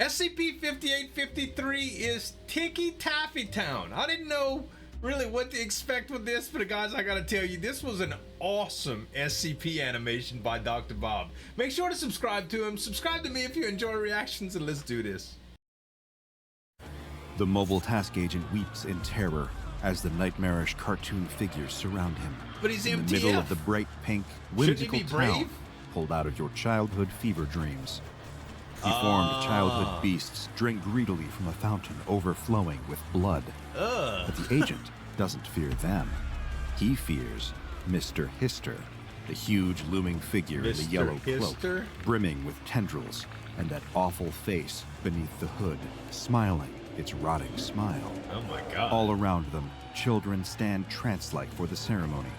SCP-5853 is Ticky Taffy Town. I didn't know really what to expect with this, but guys, I gotta tell you, this was an awesome SCP animation by Dr. Bob. Make sure to subscribe to him. Subscribe to me if you enjoy reactions, and let's do this. The mobile task agent weeps in terror as the nightmarish cartoon figures surround him. But he's in MTF. the middle of the bright pink, Shouldn't he whimsical be brave? town pulled out of your childhood fever dreams. Deformed childhood beasts drink greedily from a fountain overflowing with blood. But the agent doesn't fear them. He fears Mr. Hister, the huge looming figure in the yellow cloak, brimming with tendrils, and that awful face beneath the hood, smiling its rotting smile. Oh my God. All around them, children stand trance-like for the ceremony,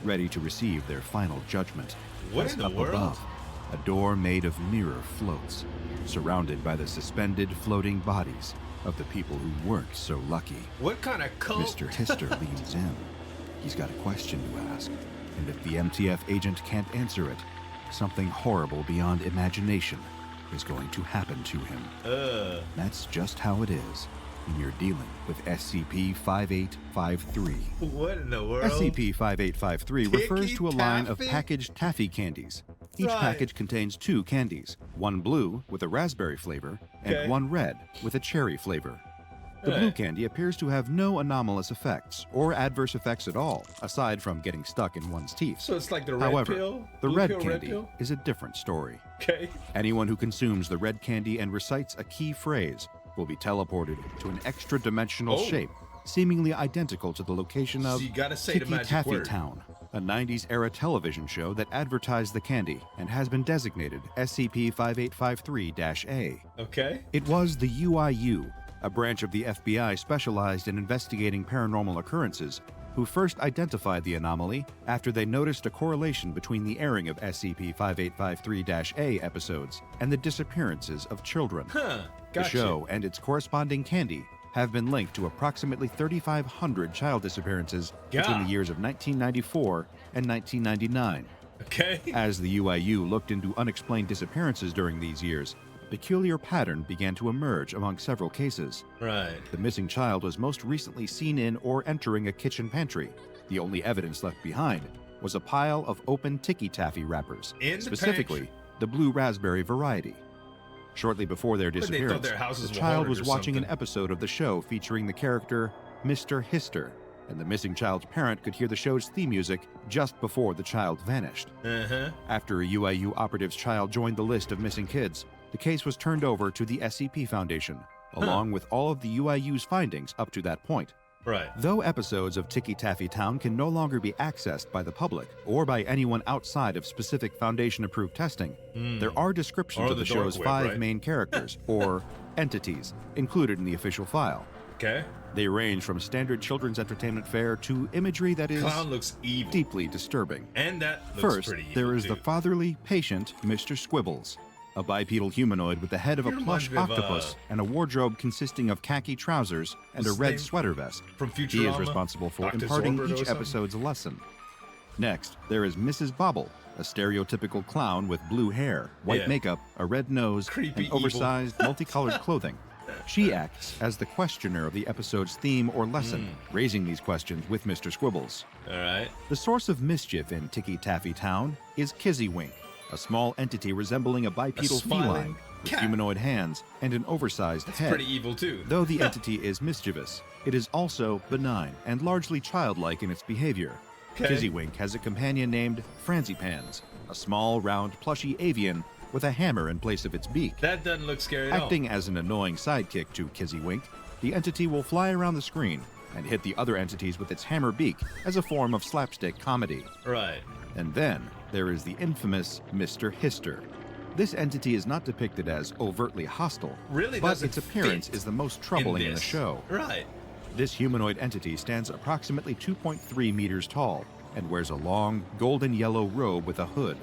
ready to receive their final judgment. What in the Up world? above, a door made of mirror floats, surrounded by the suspended floating bodies of the people who weren't so lucky. What kind of cult? Mr. Hister leans in. He's got a question to ask, and if the MTF agent can't answer it, something horrible beyond imagination is going to happen to him. That's just how it is when you're dealing with SCP-5853. What in the world? SCP-5853 refers to a line of Taffy? packaged taffy candies. Each package contains 2 candies, one blue with a raspberry flavor and one red with a cherry flavor. The blue candy appears to have no anomalous effects or adverse effects at all, aside from getting stuck in one's teeth. So it's like the red However, pill? the Blue red pill, candy pill? is a different story. Okay. Anyone who consumes the red candy and recites a key phrase will be teleported to an extra-dimensional shape, seemingly identical to the location of So you gotta say the Ticky magic Taffy word. Town, a 90s-era television show that advertised the candy and has been designated SCP-5853-A. Okay. It was the UIU, a branch of the FBI specialized in investigating paranormal occurrences, who first identified the anomaly after they noticed a correlation between the airing of SCP-5853-A episodes and the disappearances of children. Huh. The Gotcha. show and its corresponding candy have been linked to approximately 3,500 child disappearances between the years of 1994 and 1999. Okay. As the UIU looked into unexplained disappearances during these years, a peculiar pattern began to emerge among several cases. Right. The missing child was most recently seen in or entering a kitchen pantry. The only evidence left behind was a pile of open Ticky Taffy wrappers, In the specifically the blue raspberry variety. Shortly before their But they thought disappearance, their houses the were child haunted was or watching an something. episode of the show featuring the character Mr. Hister, and the missing child's parent could hear the show's theme music just before the child vanished. After a UIU operative's child joined the list of missing kids, the case was turned over to the SCP Foundation, along with all of the UIU's findings up to that point. Right. Though episodes of Ticky Taffy Town can no longer be accessed by the public or by anyone outside of specific Foundation-approved testing, there are descriptions Or of the the show's dark web, 5 right? main characters, or entities, included in the official file. Okay. They range from standard children's entertainment fare to imagery that is Clown looks evil. deeply disturbing. And that looks First, pretty evil there is too. the fatherly, patient Mr. Squibbles, a bipedal humanoid with the head of a He plush reminds me of, octopus and a wardrobe consisting of khaki trousers and a What's his red name? sweater vest. From He is Futurama? responsible for Dr. imparting Zorbert or each something? episode's lesson. Next, there is Mrs. Bobble, a stereotypical clown with blue hair, white makeup, a red nose, Creepy, and oversized, multicolored clothing. She acts as the questioner of the episode's theme or lesson, raising these questions with Mr. Squibbles. All right. The source of mischief in Ticky Taffy Town is Kizzywink, a small entity resembling a bipedal smiling feline with cat. humanoid hands and an oversized head. Pretty evil too. Though the entity is mischievous, it is also benign and largely childlike in its behavior. Kizzywink has a companion named Franzipans, a small, round, plushy avian with a hammer in place of its beak. That doesn't look scary at all. Acting as an annoying sidekick to Kizzywink, the entity will fly around the screen and hit the other entities with its hammer beak as a form of slapstick comedy. Right. And then there is the infamous Mr. Hister. This entity is not depicted as overtly hostile, Really but doesn't its appearance fit is the most troubling in the this. show. Right. This humanoid entity stands approximately 2.3 meters tall and wears a long, golden yellow robe with a hood.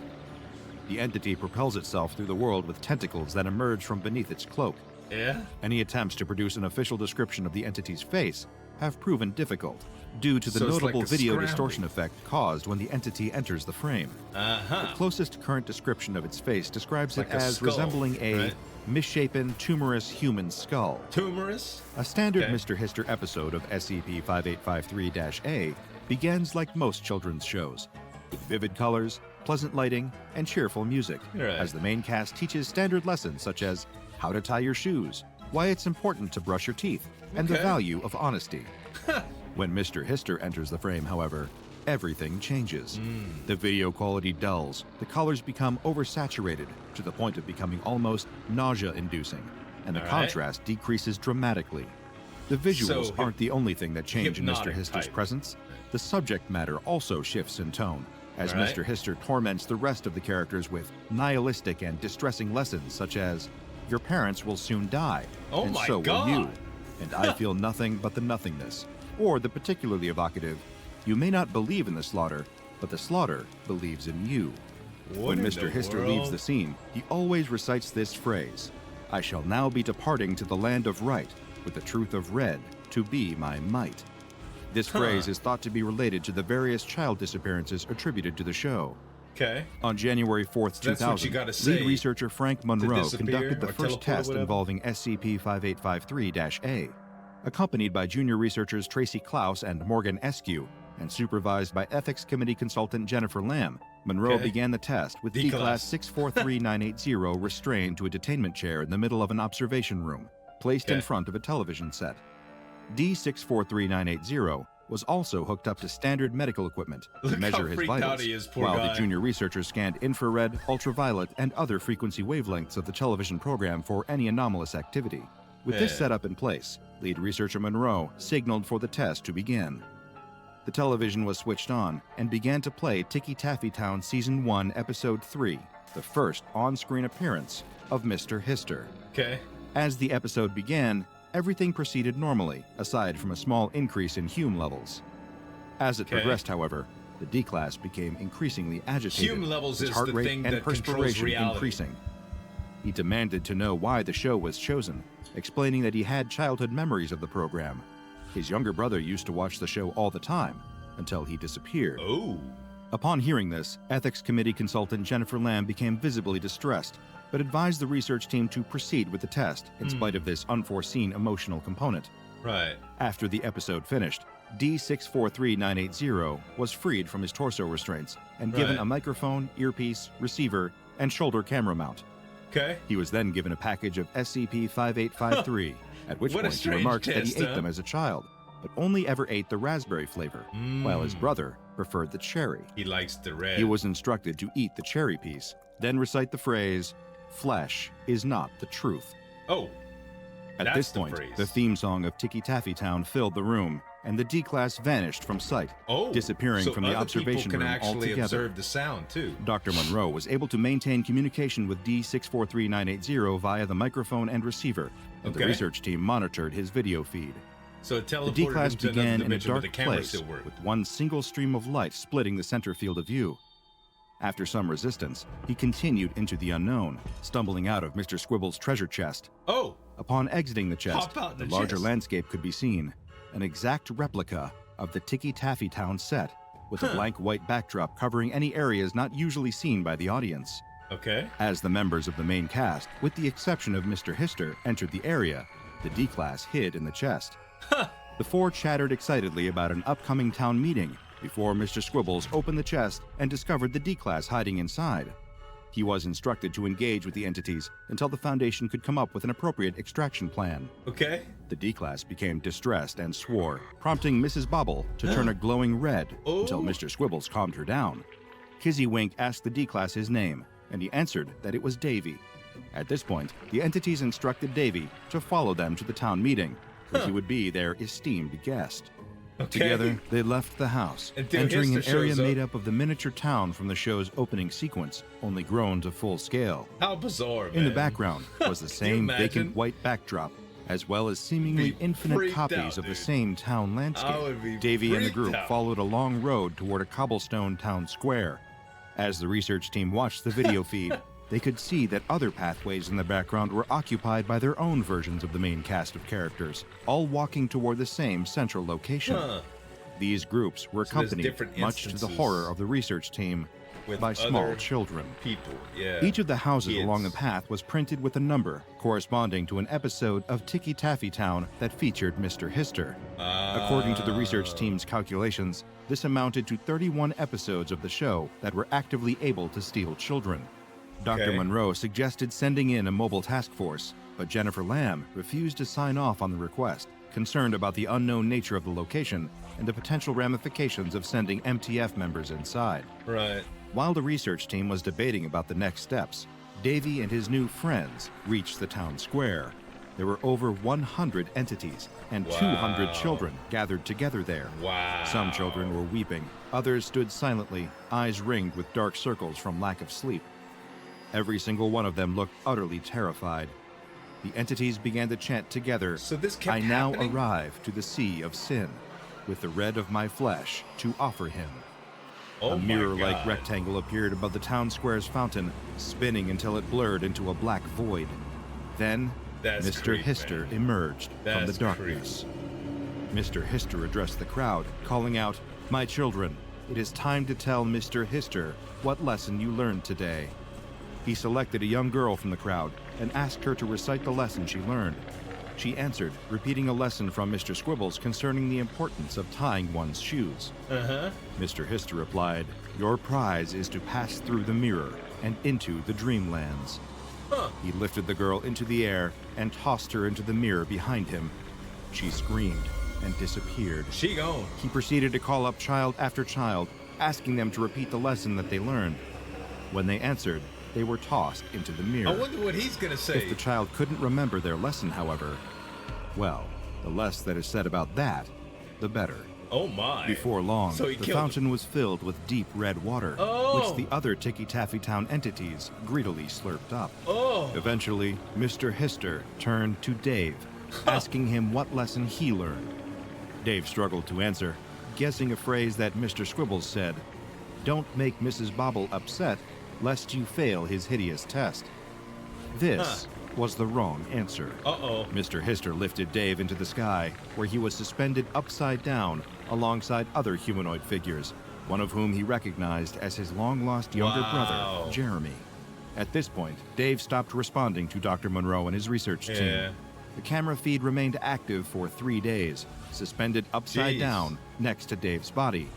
The entity propels itself through the world with tentacles that emerge from beneath its cloak. Yeah? Any attempts to produce an official description of the entity's face have proven difficult due to the So it's notable like a video scramble. distortion effect caused when the entity enters the frame. The closest current description of its face describes it Like a as skull, resembling a right? misshapen, tumorous human skull. Tumorous? A standard Okay. Mr. Hister episode of SCP-5853-A begins like most children's shows, with vivid colors, pleasant lighting, and cheerful music, Right. as the main cast teaches standard lessons such as how to tie your shoes, why it's important to brush your teeth, and the Okay. value of honesty. When Mr. Hister enters the frame, however, everything changes. The video quality dulls, the colors become oversaturated to the point of becoming almost nausea-inducing, and the All right. contrast decreases dramatically. The visuals So, aren't the only thing that change in Mr. hypnotic Hister's type. presence. The subject matter also shifts in tone, as All right. Mr. Hister torments the rest of the characters with nihilistic and distressing lessons such as, "Your parents will soon die, Oh and my so God. will you, and I feel nothing but the nothingness." Or the particularly evocative, "You may not believe in the slaughter, but the slaughter believes in you." What When in Mr. the Hister world? leaves the scene, he always recites this phrase, "I shall now be departing to the land of right, with the truth of red to be my might." This phrase is thought to be related to the various child disappearances attributed to the show. Okay. On January 4th, So that's what you 2000, gotta say lead researcher Frank Monroe disappear conducted the or first teleport or test whatever? involving SCP-5853-A. Accompanied by junior researchers Tracy Klaus and Morgan Eskew, and supervised by Ethics Committee consultant Jennifer Lamb, Monroe Okay. began the test with D-Class. D-Class 643980 restrained to a detainment chair in the middle of an observation room, placed in Okay. front of a television set. D643980 was also hooked up to standard medical equipment to Look how measure his freaked out vitals, he is, poor while guy. the junior researchers scanned infrared, ultraviolet, and other frequency wavelengths of the television program for any anomalous activity. With this Yeah. setup in place, lead researcher Monroe signaled for the test to begin. The television was switched on and began to play Ticky Taffy Town Season 1, Episode 3, the first on-screen appearance of Mr. Hister. Okay. As the episode began, everything proceeded normally, aside from a small increase in Hume levels. As it Okay. progressed, however, the D-Class became increasingly agitated, Hume levels his is heart the rate thing and that controls perspiration reality. increasing. He demanded to know why the show was chosen, explaining that he had childhood memories of the program. His younger brother used to watch the show all the time, until he disappeared. Oh. Upon hearing this, Ethics Committee consultant Jennifer Lamb became visibly distressed, but advised the research team to proceed with the test in spite of this unforeseen emotional component. Right. After the episode finished, D643980 was freed from his torso restraints and given Right. a microphone, earpiece, receiver, and shoulder camera mount. Okay. He was then given a package of SCP-5853, at which What a point he strange remarked that he test, ate huh? them as a child, but only ever ate the raspberry flavor, while his brother preferred the cherry. He likes the red. He was instructed to eat the cherry piece, then recite the phrase, "Flesh is not the truth." Oh. At That's this the point, phrase. the theme song of Ticky Taffy Town filled the room, and the D-Class vanished from sight, Oh. disappearing so from the other observation people can room actually altogether. observe the sound too. Dr. Monroe was able to maintain communication with D643980 via the microphone and receiver, and the Okay. research team monitored his video feed. So it The teleported D-Class him to another began in a dimension where dark the camera place, still worked. with one single stream of light splitting the center field of view. After some resistance, he continued into the unknown, stumbling out of Mr. Squibble's treasure chest. Oh. Upon exiting the chest, Hop out the the larger chest. landscape could be seen, an exact replica of the Ticky Taffy Town set, with a blank white backdrop covering any areas not usually seen by the audience. Okay. As the members of the main cast, with the exception of Mr. Hister, entered the area, the D-Class hid in the chest. The four chattered excitedly about an upcoming town meeting before Mr. Squibbles opened the chest and discovered the D-Class hiding inside. He was instructed to engage with the entities until the Foundation could come up with an appropriate extraction plan. Okay. The D-Class became distressed and swore, prompting Mrs. Bobble to turn a glowing red until Oh. Mr. Squibbles calmed her down. Kizzy Wink asked the D-Class his name, and he answered that it was Davy. At this point, the entities instructed Davy to follow them to the town meeting, where he would be their esteemed guest. Okay. Together, they left the house, Until entering an Hister area shows up. made up of the miniature town from the show's opening sequence, only grown to full scale. How bizarre, In the man. background was the Can you same imagine? vacant white backdrop, as well as seemingly Be infinite freaked copies out, of the dude. same town I landscape. would be Davy and the freaked group out. followed a long road toward a cobblestone town square. As the research team watched the video feed, they could see that other pathways in the background were occupied by their own versions of the main cast of characters, all walking toward the same central location. These groups were accompanied, much to the horror of the research team, by small children. People, Each of the houses along the path was printed with a number corresponding to an episode of Ticky Taffy Town that featured Mr. Hister. According to the research team's calculations, this amounted to 31 episodes of the show that were actively able to steal children. Dr. Monroe suggested sending in a mobile task force, but Jennifer Lamb refused to sign off on the request, concerned about the unknown nature of the location and the potential ramifications of sending MTF members inside. Right. While the research team was debating about the next steps, Davy and his new friends reached the town square. There were over 100 entities and 200 children gathered together there. Wow. Some children were weeping, others stood silently, eyes ringed with dark circles from lack of sleep. Every single one of them looked utterly terrified. The entities began to chant together, So this kept I now happening? arrive to the sea of sin, with the red of my flesh to offer him. Oh A my mirror-like God. rectangle appeared above the town square's fountain, spinning until it blurred into a black void. Then, That's Mr. creep, Hister man. emerged from the That's darkness. Mr. Hister addressed the crowd, calling out, My children, it is time to tell Mr. Hister what lesson you learned today. He selected a young girl from the crowd and asked her to recite the lesson she learned. She answered, repeating a lesson from Mr. Squibbles concerning the importance of tying one's shoes. Mr. Hister replied, Your prize is to pass through the mirror and into the dreamlands. He lifted the girl into the air and tossed her into the mirror behind him. She screamed and disappeared. She gone. He proceeded to call up child after child, asking them to repeat the lesson that they learned. When they answered, they were tossed into the mirror. I wonder what he's gonna say. If the child couldn't remember their lesson, however, well, the less that is said about that, the better. Oh my. Before long, So he the killed fountain was filled with deep red water, Oh. which the other Ticky Taffy Town entities greedily slurped up. Oh. Eventually, Mr. Hister turned to Dave, asking him what lesson he learned. Dave struggled to answer, guessing a phrase that Mr. Squibbles said, Don't make Mrs. Bobble upset, lest you fail his hideous test. This was the wrong answer. Uh-oh. Mr. Hister lifted Dave into the sky, where he was suspended upside down alongside other humanoid figures, one of whom he recognized as his long-lost younger brother, Jeremy. At this point, Dave stopped responding to Dr. Monroe and his research team. The camera feed remained active for 3 days, suspended upside down next to Dave's body.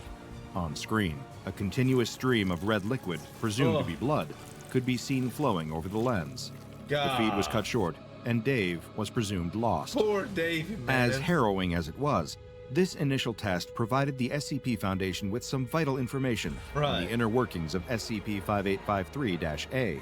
On screen, a continuous stream of red liquid, presumed to be blood, could be seen flowing over the lens. The feed was cut short, and Dave was presumed lost. Poor Dave, man. As harrowing as it was, this initial test provided the SCP Foundation with some vital information on the inner workings of SCP-5853-A.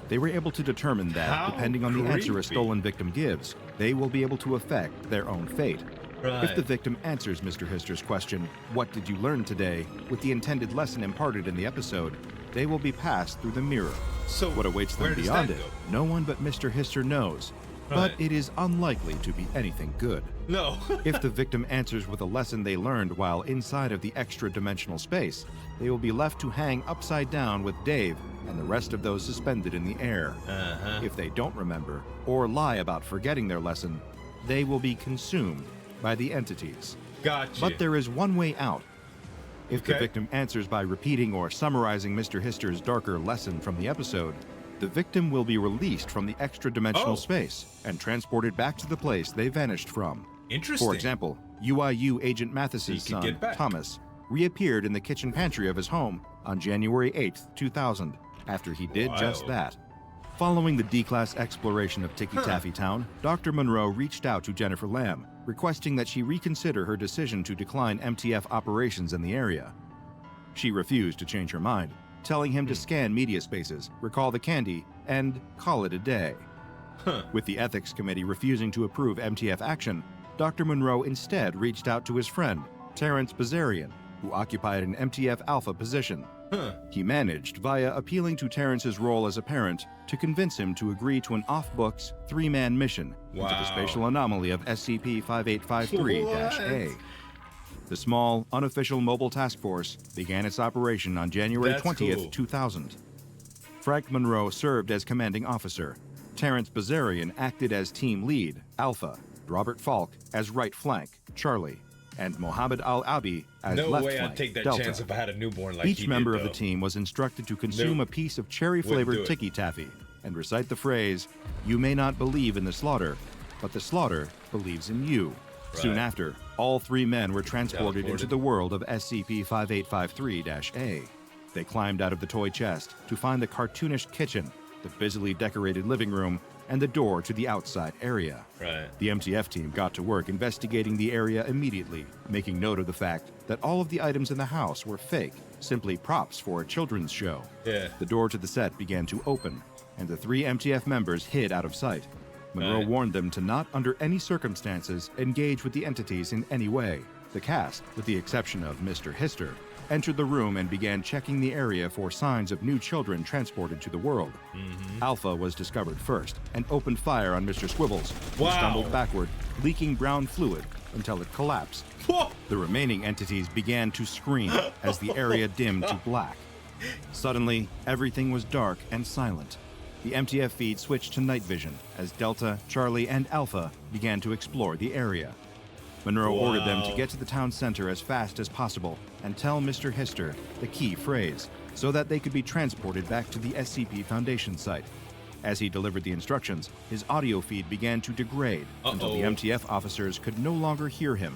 They were able to determine that, depending on the answer a stolen victim gives, they will be able to affect their own fate. If the victim answers Mr. Hister's question, What did you learn today?, with the intended lesson imparted in the episode, they will be passed through the mirror. So What awaits them where does beyond that it, go? no one but Mr. Hister knows. But it is unlikely to be anything good. No. If the victim answers with a lesson they learned while inside of the extra-dimensional space, they will be left to hang upside down with Dave and the rest of those suspended in the air. If they don't remember, or lie about forgetting their lesson, they will be consumed by the entities. Gotcha. But there is one way out. If the victim answers by repeating or summarizing Mr. Hister's darker lesson from the episode, the victim will be released from the extra-dimensional space and transported back to the place they vanished from. Interesting. For example, UIU Agent Mathis's He could son, get back. Thomas, reappeared in the kitchen pantry of his home on January 8th, 2000, after he did just that. Following the D-Class exploration of Ticky Taffy Town, Dr. Monroe reached out to Jennifer Lamb, requesting that she reconsider her decision to decline MTF operations in the area. She refused to change her mind, telling him to scan media spaces, recall the candy, and call it a day. With the Ethics Committee refusing to approve MTF action, Dr. Monroe instead reached out to his friend, Terrence Bazarian, who occupied an MTF Alpha position. He managed, via appealing to Terrence's role as a parent, to convince him to agree to an off-books, 3-man mission into the spatial anomaly of SCP-5853-A. The small, unofficial mobile task force began its operation on January 20th, 2000. Frank Monroe served as commanding officer. Terrence Bazarian acted as team lead, Alpha. Robert Falk as right flank, Charlie. And Mohammed Al-Abi as No left way flank, I'd take that Delta. chance if I had a newborn like Each he member did, of the though. team was instructed to consume Nope. a piece of Wouldn't cherry-flavored do it. Ticky Taffy and recite the phrase, "You may not believe in the slaughter, but the slaughter believes in you." Soon Right. after, all 3 men were transported into Teleported. the world of SCP-5853-A. They climbed out of the toy chest to find the cartoonish kitchen, the busily decorated living room, and the door to the outside area. Right. The MTF team got to work investigating the area immediately, making note of the fact that all of the items in the house were fake, simply props for a children's show. Yeah. The door to the set began to open, and the 3 MTF members hid out of sight. Monroe Right. warned them to not, under any circumstances, engage with the entities in any way. The cast, with the exception of Mr. Hister, entered the room and began checking the area for signs of new children transported to the world. Alpha was discovered first and opened fire on Mr. Squibbles, who Wow. stumbled backward, leaking brown fluid until it collapsed. Whoa. The remaining entities began to scream as the area dimmed to black. Suddenly, everything was dark and silent. The MTF feed switched to night vision as Delta, Charlie, and Alpha began to explore the area. Monroe ordered them to Wow. get to the town center as fast as possible and tell Mr. Hister the key phrase so that they could be transported back to the SCP Foundation site. As he delivered the instructions, his audio feed began to degrade until the MTF officers could no longer hear him.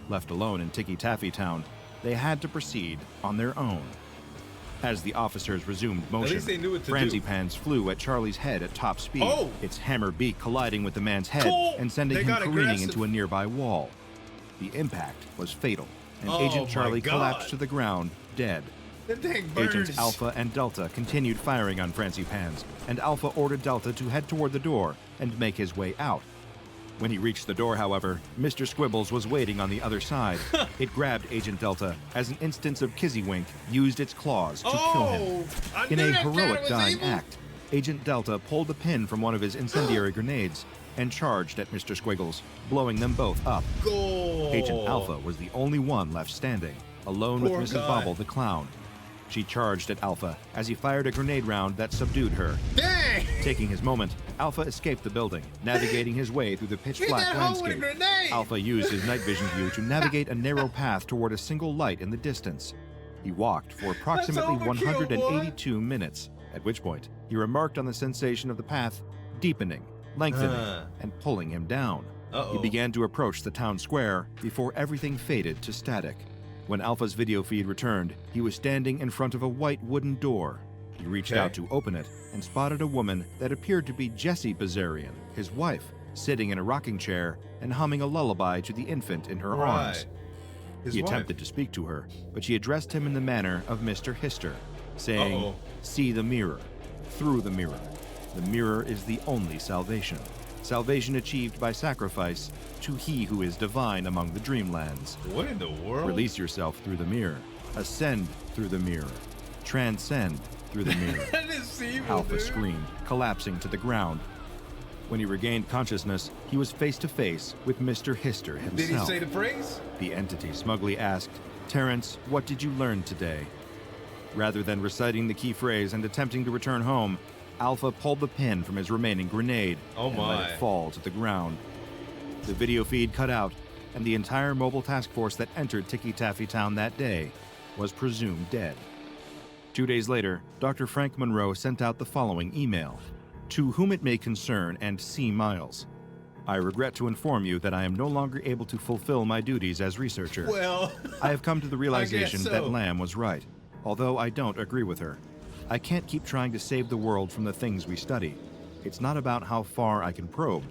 Left alone in Ticky Taffy Town, they had to proceed on their own. As the officers resumed motion, least they knew what to Francie do. Pans flew at Charlie's head at top speed, Oh! its hammer beak colliding with the man's head Cool! and sending They him got careening aggressive. into a nearby wall. The impact was fatal, and Oh Agent my Charlie God. collapsed to the ground, dead. That thing burns. Agents Alpha and Delta continued firing on Francie Pans, and Alpha ordered Delta to head toward the door and make his way out. When he reached the door, however, Mr. Squibbles was waiting on the other side. It grabbed Agent Delta as an instance of Kizzywink used its claws to kill him. I In knew a that guy heroic was dying evil. act, Agent Delta pulled the pin from one of his incendiary grenades and charged at Mr. Squiggles, blowing them both up. Go. Agent Alpha was the only one left standing, alone with Poor Mrs. guy. Bobble the clown. She charged at Alpha as he fired a grenade round that subdued her. Dang. Taking his moment, Alpha escaped the building, navigating his way through the pitch black that hoe with a landscape. grenade! Alpha used his night vision view to navigate a narrow path toward a single light in the distance. He walked for approximately overkill, 182 minutes, at which point he remarked on the sensation of the path deepening, lengthening, and pulling him down. He began to approach the town square before everything faded to static. When Alpha's video feed returned, he was standing in front of a white wooden door. He reached out to open it and spotted a woman that appeared to be Jessie Bazarian, his wife, sitting in a rocking chair and humming a lullaby to the infant in her arms. He attempted to speak to her, but she addressed him in the manner of Mr. Hister, saying, "See the mirror, through the mirror. The mirror is the only salvation. Salvation achieved by sacrifice to he who is divine among the dreamlands. What in the world? Release yourself through the mirror. Ascend through the mirror. Transcend through the mirror." That is evil, Alpha dude. screamed, collapsing to the ground. When he regained consciousness, he was face to face with Mr. Hister himself. Did he say the phrase? The entity smugly asked, "Terrence, what did you learn today?" Rather than reciting the key phrase and attempting to return home, Alpha pulled the pin from his remaining grenade and let it fall to the ground. The video feed cut out, and the entire mobile task force that entered Ticky Taffy Town that day was presumed dead. 2 days later, Dr. Frank Monroe sent out the following email. "To whom it may concern and C. Miles, I regret to inform you that I am no longer able to fulfill my duties as researcher. Well, I have come to the realization so. that Lamb was right, although I don't agree with her. I can't keep trying to save the world from the things we study. It's not about how far I can probe.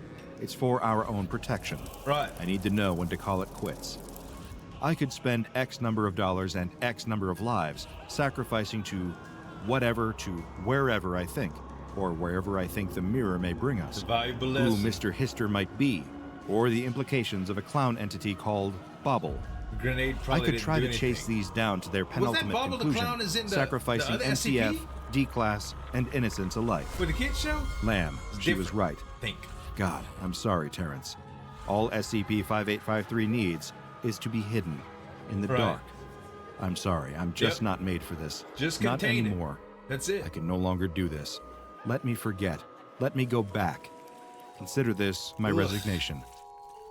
It's for our own protection. right. I need to know when to call it quits. I could spend X number of dollars and X number of lives sacrificing to whatever to wherever I think, or wherever I think the mirror may bring us. Valuable Who lesson. Mr. Hister might be, or the implications of a clown entity called Bobble. Grenade I probably could didn't try do to chase anything. these down to their that penultimate Bobble the conclusion, Clown is in the sacrificing other MTF, SCP? D-Class, and Innocence alike. For the kids show? Lamb, she was different. right. Think. God, I'm sorry, Terrence. All SCP-5853 needs is to be hidden in the Right. dark. I'm sorry, I'm just Yep. not made for this. Just not contain it. anymore. That's it. I can no longer do this. Let me forget. Let me go back. Consider this my resignation.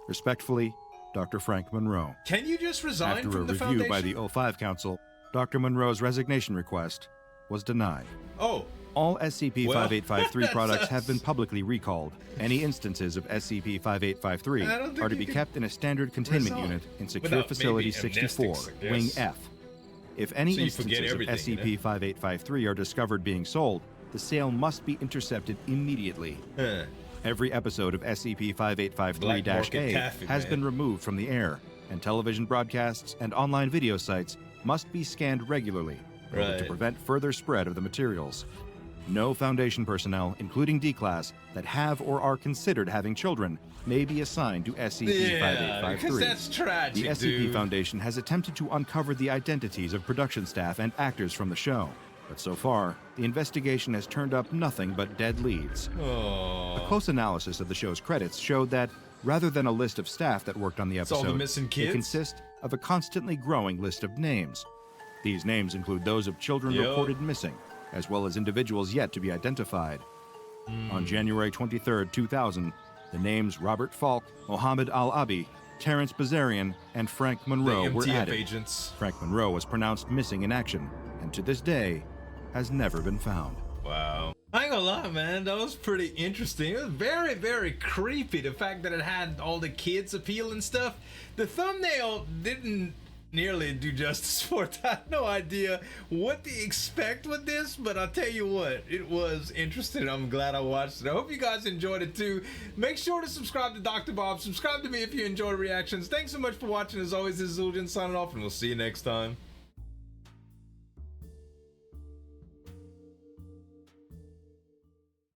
Respectfully, Dr. Frank Monroe. Can you just resign After a from the review Foundation? by the O5 Council, Dr. Monroe's resignation request was denied. Oh. All SCP-5853 Well, products have been publicly recalled. Any instances of SCP-5853 are to be kept in a standard containment unit in Secure Facility 64, Wing F. If any instances of SCP-5853 are discovered being sold, the sale must be intercepted immediately. Every episode of SCP-5853-A has been removed from the air, and television broadcasts and online video sites must be scanned regularly in order to prevent further spread of the materials. No Foundation personnel, including D-Class, that have or are considered having children may be assigned to SCP-5853. Yeah, because that's tragic, The SCP Foundation has attempted to uncover the identities of production staff and actors from the show, but so far, the investigation has turned up nothing but dead leads. Oh. A close analysis of the show's credits showed that, rather than a list of staff that worked on the episode, all the missing kids? They consist of a constantly growing list of names. These names include those of children reported missing, as well as individuals yet to be identified. On January 23, 2000, the names Robert Falk, Mohammed Al-Abi, Terrence Bazarian, and Frank Monroe were added. Agents. Frank Monroe was pronounced missing in action, and to this day, has never been found. Wow. I ain't gonna lie, man, that was pretty interesting. It was very, very creepy, the fact that it had all the kids appeal and stuff. The thumbnail didn't nearly do justice for it. I had no idea what to expect with this, but I'll tell you what, it was interesting. I'm glad I watched it. I hope you guys enjoyed it too. Make sure to subscribe to Dr. Bob. Subscribe to me if you enjoy reactions. Thanks so much for watching. As always, this is Zueljin signing off, and we'll see you next time.